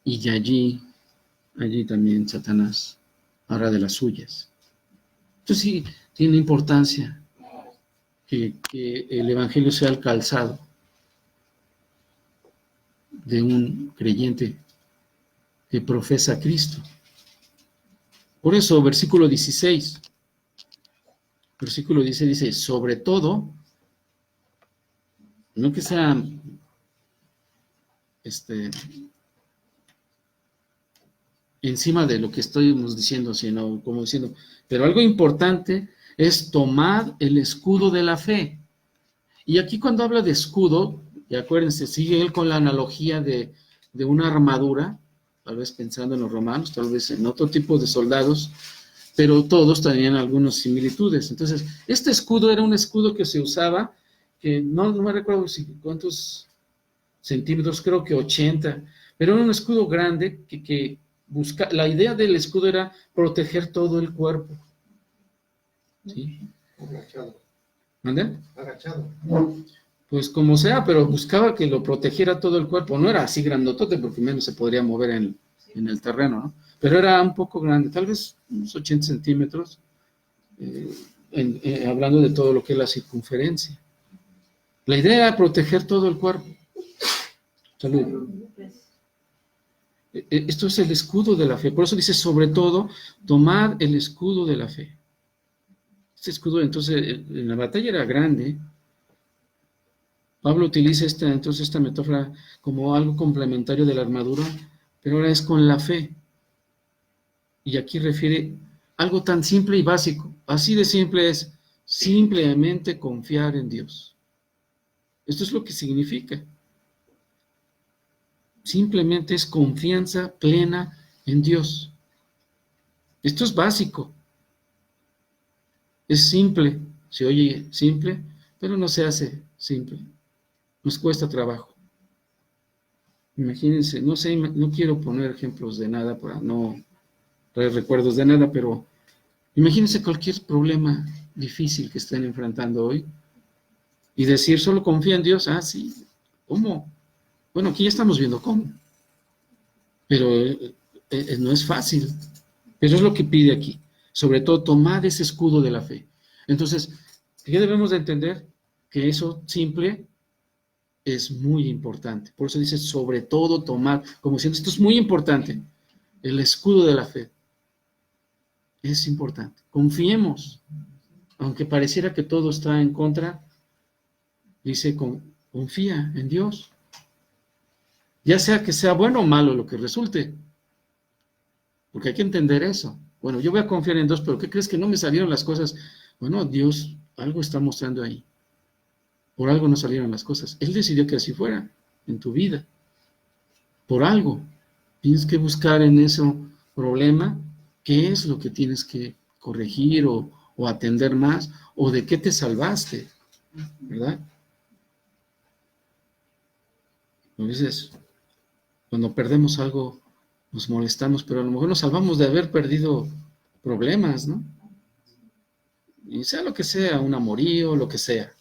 Y allí también Satanás hará de las suyas. Entonces sí, tiene importancia que el Evangelio sea el calzado de un creyente que profesa a Cristo. Por eso, versículo 16 dice, sobre todo, no que sea encima de lo que estamos diciendo, sino como diciendo, pero algo importante es tomar el escudo de la fe. Y aquí cuando habla de escudo, y acuérdense, sigue él con la analogía de una armadura, tal vez pensando en los romanos, tal vez en otro tipo de soldados, pero todos tenían algunas similitudes. Entonces, este escudo era un escudo que se usaba, que no me recuerdo cuántos centímetros, creo que 80, pero era un escudo grande que busca, la idea del escudo era proteger todo el cuerpo. ¿Sí? Agachado. ¿Mande? Agachado. Pues como sea, pero buscaba que lo protegiera todo el cuerpo. No era así grandotote, porque menos se podría mover en el terreno, ¿no? Pero era un poco grande, tal vez unos 80 centímetros, hablando de todo lo que es la circunferencia. La idea era proteger todo el cuerpo. Salud. Esto es el escudo de la fe. Por eso dice, sobre todo, tomad el escudo de la fe. Este escudo, entonces, en la batalla era grande. Pablo utiliza esta metáfora como algo complementario de la armadura, pero ahora es con la fe. Y aquí refiere algo tan simple y básico. Así de simple es simplemente confiar en Dios. Esto es lo que significa. Simplemente es confianza plena en Dios. Esto es básico. Es simple. Se oye simple, pero no se hace simple. Nos cuesta trabajo. Imagínense, no sé, no quiero poner ejemplos de nada para no traer recuerdos de nada, pero imagínense cualquier problema difícil que estén enfrentando hoy y decir, solo confía en Dios. Ah, sí, ¿cómo? Bueno, aquí ya estamos viendo cómo, pero no es fácil, pero es lo que pide aquí. Sobre todo, tomad ese escudo de la fe. Entonces, ¿qué debemos de entender? Que eso simple es muy importante. Por eso dice, sobre todo, tomad, como diciendo, esto es muy importante, el escudo de la fe. Es importante. Confiemos, aunque pareciera que todo está en contra, dice, confía en Dios. Ya sea que sea bueno o malo lo que resulte, porque hay que entender eso. Bueno, yo voy a confiar en Dios, pero ¿qué crees que no me salieron las cosas? Bueno, Dios algo está mostrando ahí. Por algo no salieron las cosas. Él decidió que así fuera en tu vida. Por algo. Tienes que buscar en ese problema qué es lo que tienes que corregir o atender más, o de qué te salvaste, ¿verdad? A veces, cuando perdemos algo, nos molestamos, pero a lo mejor nos salvamos de haber perdido problemas, ¿no? Y sea lo que sea, un amorío, lo que sea.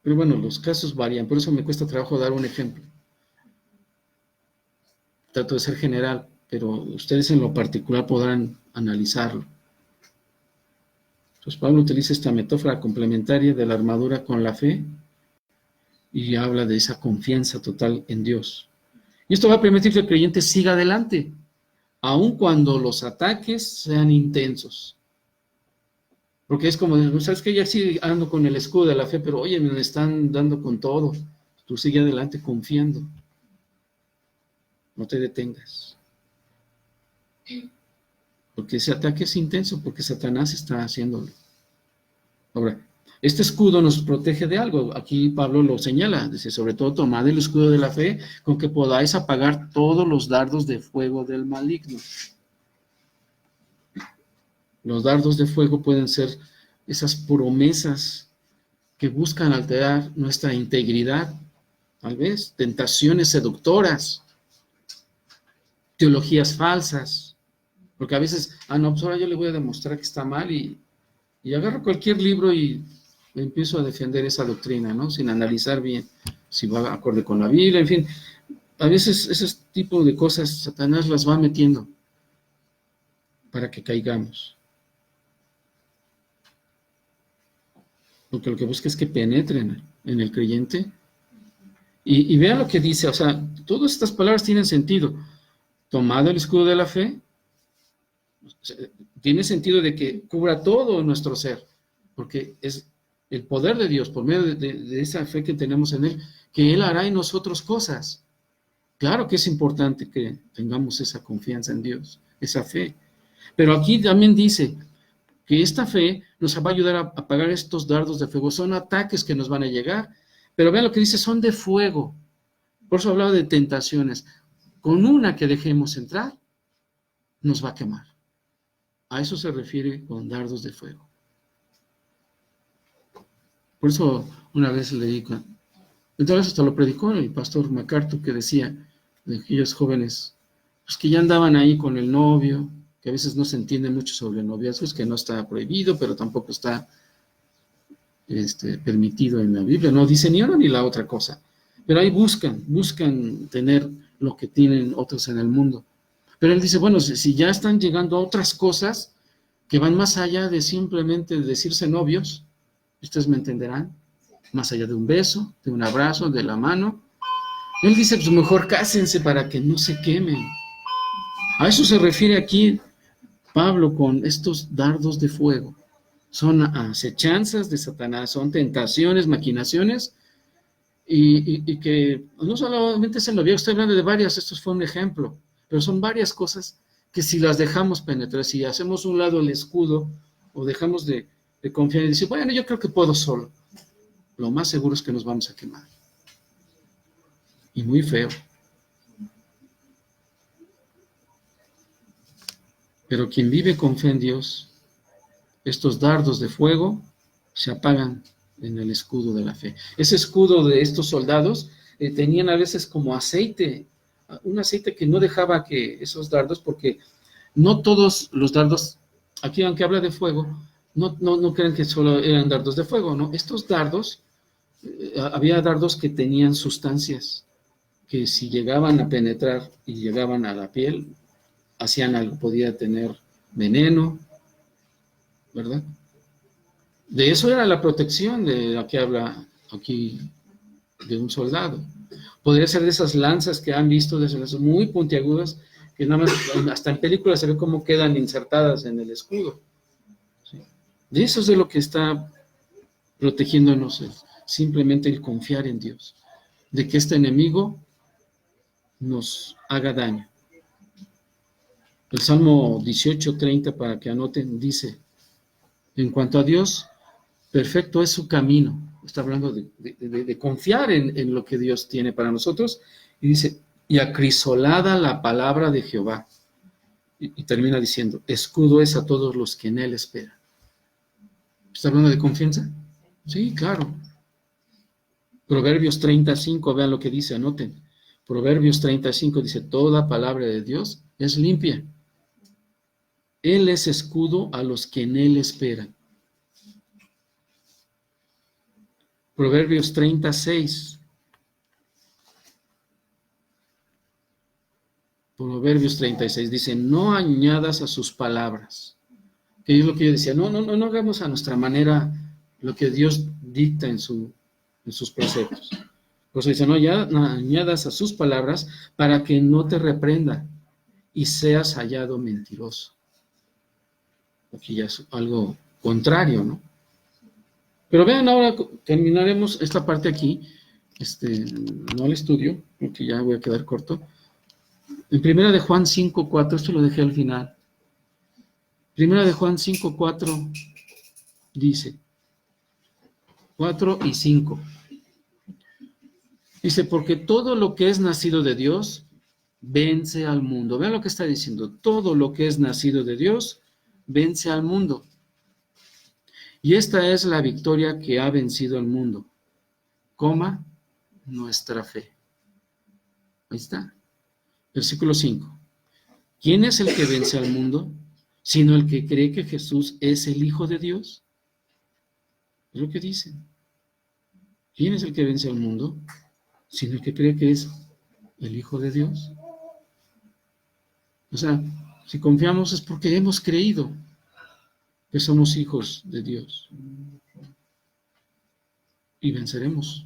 Pero bueno, los casos varían, por eso me cuesta trabajo dar un ejemplo. Trato de ser general, pero ustedes en lo particular podrán analizarlo. Entonces Pablo utiliza esta metáfora complementaria de la armadura con la fe y habla de esa confianza total en Dios. Y esto va a permitir que el creyente siga adelante, aun cuando los ataques sean intensos. Porque es como, ¿sabes qué? Ya sí ando con el escudo de la fe, pero oye, me están dando con todo. Tú sigue adelante confiando. No te detengas. Porque ese ataque es intenso, porque Satanás está haciéndolo. Ahora, este escudo nos protege de algo. Aquí Pablo lo señala. Dice, sobre todo, tomad el escudo de la fe con que podáis apagar todos los dardos de fuego del maligno. Los dardos de fuego pueden ser esas promesas que buscan alterar nuestra integridad, tal vez, tentaciones seductoras, teologías falsas, porque a veces, no, pues ahora yo le voy a demostrar que está mal y agarro cualquier libro y empiezo a defender esa doctrina, ¿no? Sin analizar bien si va acorde con la Biblia, en fin. A veces ese tipo de cosas Satanás las va metiendo para que caigamos. Porque lo que busca es que penetren en el creyente. Y vean lo que dice, o sea, todas estas palabras tienen sentido. Tomad el escudo de la fe, tiene sentido de que cubra todo nuestro ser, porque es el poder de Dios, por medio de esa fe que tenemos en Él, que Él hará en nosotros cosas. Claro que es importante que tengamos esa confianza en Dios, esa fe. Pero aquí también dice que esta fe nos va a ayudar a apagar estos dardos de fuego. Son ataques que nos van a llegar, pero vean lo que dice, son de fuego. Por eso hablaba de tentaciones. Con una que dejemos entrar, nos va a quemar. A eso se refiere con dardos de fuego. Por eso una vez leí, entonces hasta lo predicó el pastor MacArthur, que decía de aquellos jóvenes pues que ya andaban ahí con el novio, que a veces no se entiende mucho sobre el noviazgo, es que no está prohibido, pero tampoco está permitido en la Biblia, no dice ni una ni la otra cosa, pero ahí buscan tener lo que tienen otros en el mundo. Pero él dice, bueno, si ya están llegando a otras cosas que van más allá de simplemente decirse novios, ustedes me entenderán, más allá de un beso, de un abrazo, de la mano, él dice, pues mejor cásense para que no se quemen. A eso se refiere aquí Pablo con estos dardos de fuego. Son acechanzas de Satanás, son tentaciones, maquinaciones, y que no solamente es el noviazgo, estoy hablando de varias, esto fue un ejemplo, pero son varias cosas que si las dejamos penetrar, si hacemos un lado el escudo, o dejamos de confiar y decir, bueno, yo creo que puedo solo, lo más seguro es que nos vamos a quemar. Y muy feo. Pero quien vive con fe en Dios, estos dardos de fuego se apagan en el escudo de la fe. Ese escudo de estos soldados tenían a veces como aceite un aceite que no dejaba que esos dardos, porque no todos los dardos, aquí aunque habla de fuego, no creen que solo eran dardos de fuego, ¿no? Estos dardos, había dardos que tenían sustancias que si llegaban a penetrar y llegaban a la piel, hacían algo, podía tener veneno, ¿verdad? De eso era la protección de la que habla aquí de un soldado. Podría ser de esas lanzas que han visto, de esas lanzas muy puntiagudas, que nada más, hasta en películas se ve cómo quedan insertadas en el escudo. ¿Sí? De eso es de lo que está protegiéndonos, simplemente el confiar en Dios, de que este enemigo nos haga daño. El Salmo 18:30, para que anoten, dice, en cuanto a Dios, perfecto es su camino. Está hablando de confiar en lo que Dios tiene para nosotros. Y dice, y acrisolada la palabra de Jehová. Y termina diciendo, escudo es a todos los que en él esperan. ¿Está hablando de confianza? Sí, claro. Proverbios 35, vean lo que dice, anoten. Proverbios 35 dice, toda palabra de Dios es limpia. Él es escudo a los que en él esperan. Proverbios 36. Proverbios 36 dice, no añadas a sus palabras. Que es lo que yo decía, no hagamos a nuestra manera lo que Dios dicta en sus preceptos. Por eso dice, no añadas a sus palabras para que no te reprenda y seas hallado mentiroso. Aquí ya es algo contrario, ¿no? Pero vean, ahora terminaremos esta parte aquí, no el estudio, porque ya voy a quedar corto. En Primera de Juan 5:4, esto lo dejé al final. Primera de Juan 5:4 dice, 4 y 5. Dice, porque todo lo que es nacido de Dios vence al mundo. Vean lo que está diciendo, todo lo que es nacido de Dios vence al mundo. Y esta es la victoria que ha vencido al mundo, nuestra fe. Ahí está. Versículo 5. ¿Quién es el que vence al mundo? Sino el que cree que Jesús es el Hijo de Dios. Es lo que dice. ¿Quién es el que vence al mundo? Sino el que cree que es el Hijo de Dios. O sea, si confiamos es porque hemos creído que somos hijos de Dios. Y venceremos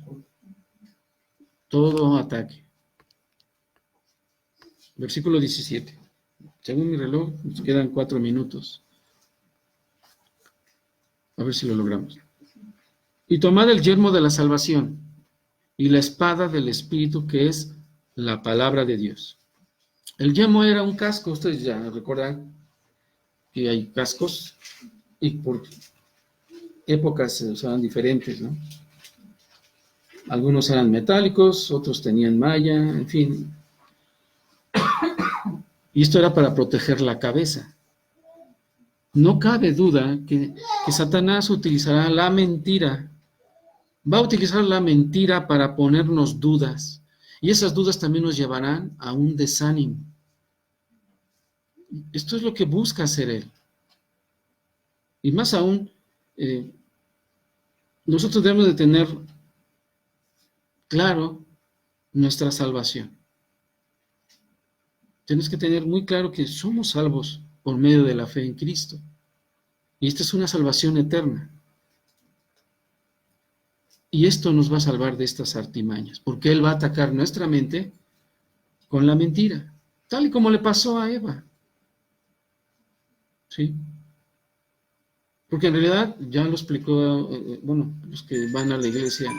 todo ataque. Versículo 17. Según mi reloj, nos quedan 4 minutos. A ver si lo logramos. Y tomad el yelmo de la salvación y la espada del Espíritu, que es la palabra de Dios. El yelmo era un casco, ustedes ya recuerdan que hay cascos y por épocas se usaban diferentes, ¿no? Algunos eran metálicos, otros tenían malla, en fin. Y esto era para proteger la cabeza. No cabe duda que Satanás utilizará la mentira. Va a utilizar la mentira para ponernos dudas. Y esas dudas también nos llevarán a un desánimo. Esto es lo que busca hacer él. Y más aún, nosotros debemos de tener claro nuestra salvación. Tenemos que tener muy claro que somos salvos por medio de la fe en Cristo. Y esta es una salvación eterna. Y esto nos va a salvar de estas artimañas, porque Él va a atacar nuestra mente con la mentira, tal y como le pasó a Eva. ¿Sí? Porque en realidad, ya lo explicó, los que van a la iglesia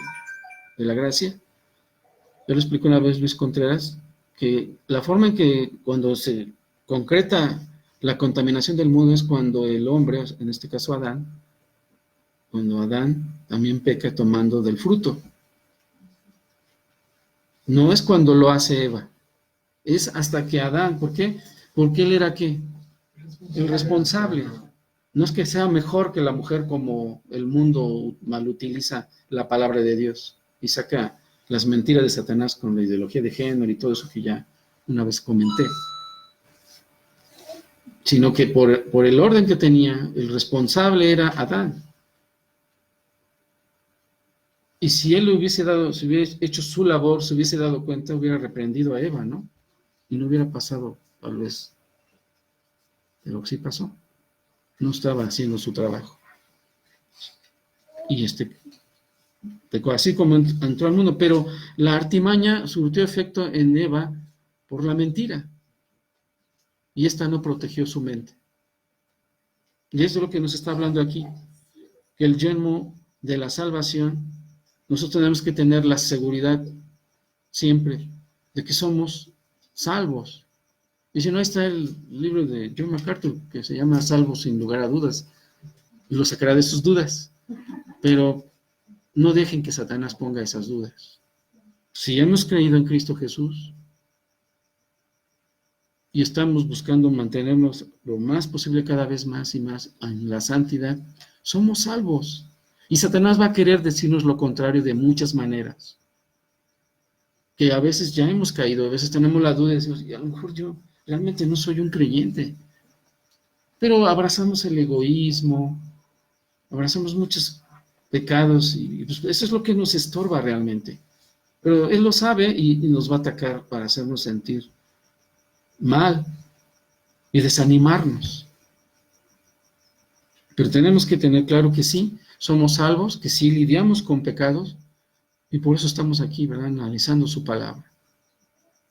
de la gracia, ya lo explicó una vez Luis Contreras, que la forma en que cuando se concreta la contaminación del mundo es cuando el hombre, en este caso Adán, cuando Adán también peca tomando del fruto. No es cuando lo hace Eva, es hasta que Adán, ¿por qué? Porque él era ¿qué? El responsable. No es que sea mejor que la mujer como el mundo mal utiliza la palabra de Dios y saca las mentiras de Satanás con la ideología de género y todo eso que ya una vez comenté, sino que por el orden que tenía, el responsable era Adán. Y si él hubiese hecho su labor, se hubiese dado cuenta, hubiera reprendido a Eva, ¿no? Y no hubiera pasado, tal vez. Pero sí pasó. No estaba haciendo su trabajo. Y pecó así como entró al mundo. Pero la artimaña surtió efecto en Eva por la mentira. Y esta no protegió su mente. Y eso es lo que nos está hablando aquí. Que el yelmo de la salvación, nosotros tenemos que tener la seguridad siempre de que somos salvos. Y si no, ahí está el libro de John MacArthur, que se llama Salvos sin lugar a dudas, y lo sacará de sus dudas. Pero no dejen que Satanás ponga esas dudas. Si hemos creído en Cristo Jesús y estamos buscando mantenernos lo más posible cada vez más y más en la santidad, somos salvos. Y Satanás va a querer decirnos lo contrario de muchas maneras. Que a veces ya hemos caído, a veces tenemos la duda y decimos, y a lo mejor yo realmente no soy un creyente. Pero abrazamos el egoísmo, abrazamos muchos pecados y pues eso es lo que nos estorba realmente. Pero Él lo sabe y nos va a atacar para hacernos sentir mal y desanimarnos. Pero tenemos que tener claro que sí, somos salvos, que sí lidiamos con pecados y por eso estamos aquí, ¿verdad? Analizando su palabra.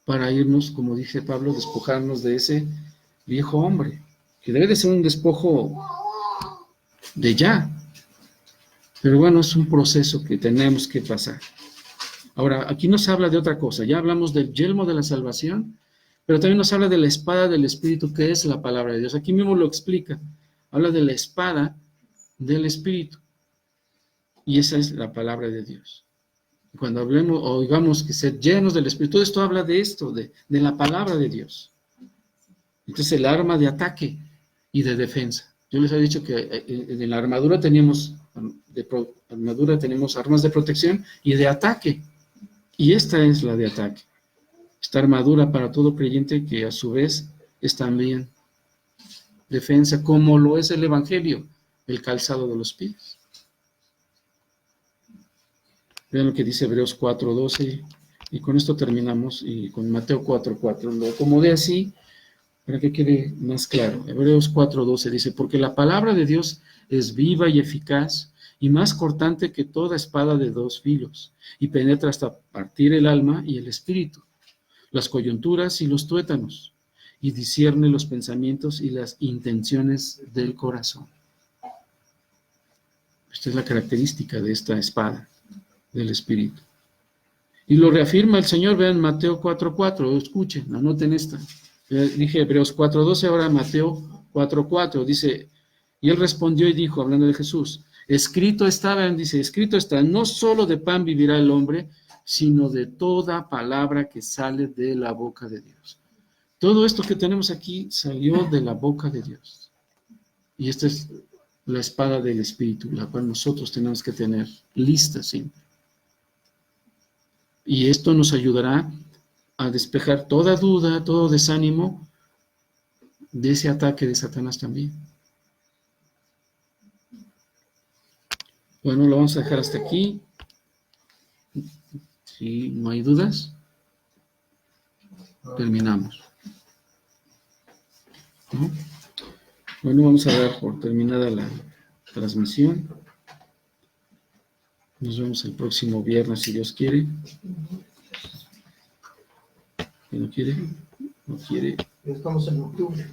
Para irnos, como dice Pablo, despojarnos de ese viejo hombre, que debe de ser un despojo de ya. Pero bueno, es un proceso que tenemos que pasar. Ahora, aquí nos habla de otra cosa. Ya hablamos del yelmo de la salvación, pero también nos habla de la espada del Espíritu, que es la palabra de Dios. Aquí mismo lo explica. Habla de la espada del Espíritu. Y esa es la palabra de Dios. Cuando hablemos o digamos que ser llenos del Espíritu, todo esto habla de esto, de la palabra de Dios. Entonces, el arma de ataque y de defensa. Yo les he dicho que en la armadura tenemos armas de protección y de ataque. Y esta es la de ataque. Esta armadura para todo creyente que a su vez es también defensa, como lo es el Evangelio, el calzado de los pies. Vean lo que dice Hebreos 4:12, y con esto terminamos, y con Mateo 4:4. Lo acomodé así para que quede más claro. Hebreos 4:12 dice, porque la palabra de Dios es viva y eficaz, y más cortante que toda espada de dos filos, y penetra hasta partir el alma y el espíritu, las coyunturas y los tuétanos, y discierne los pensamientos y las intenciones del corazón. Esta es la característica de esta espada del Espíritu. Y lo reafirma el Señor, vean Mateo 4:4, escuchen, anoten esta. Dije Hebreos 4:12, ahora Mateo 4:4, dice, y él respondió y dijo, hablando de Jesús, escrito está, vean, dice, escrito está, no solo de pan vivirá el hombre, sino de toda palabra que sale de la boca de Dios. Todo esto que tenemos aquí salió de la boca de Dios. Y esta es la espada del Espíritu, la cual nosotros tenemos que tener lista siempre. Y esto nos ayudará a despejar toda duda, todo desánimo de ese ataque de Satanás también. Bueno, lo vamos a dejar hasta aquí. Si no hay dudas, terminamos. ¿No? Bueno, vamos a dar por terminada la transmisión. Nos vemos el próximo viernes, si Dios quiere. ¿No quiere? No quiere. Estamos en octubre.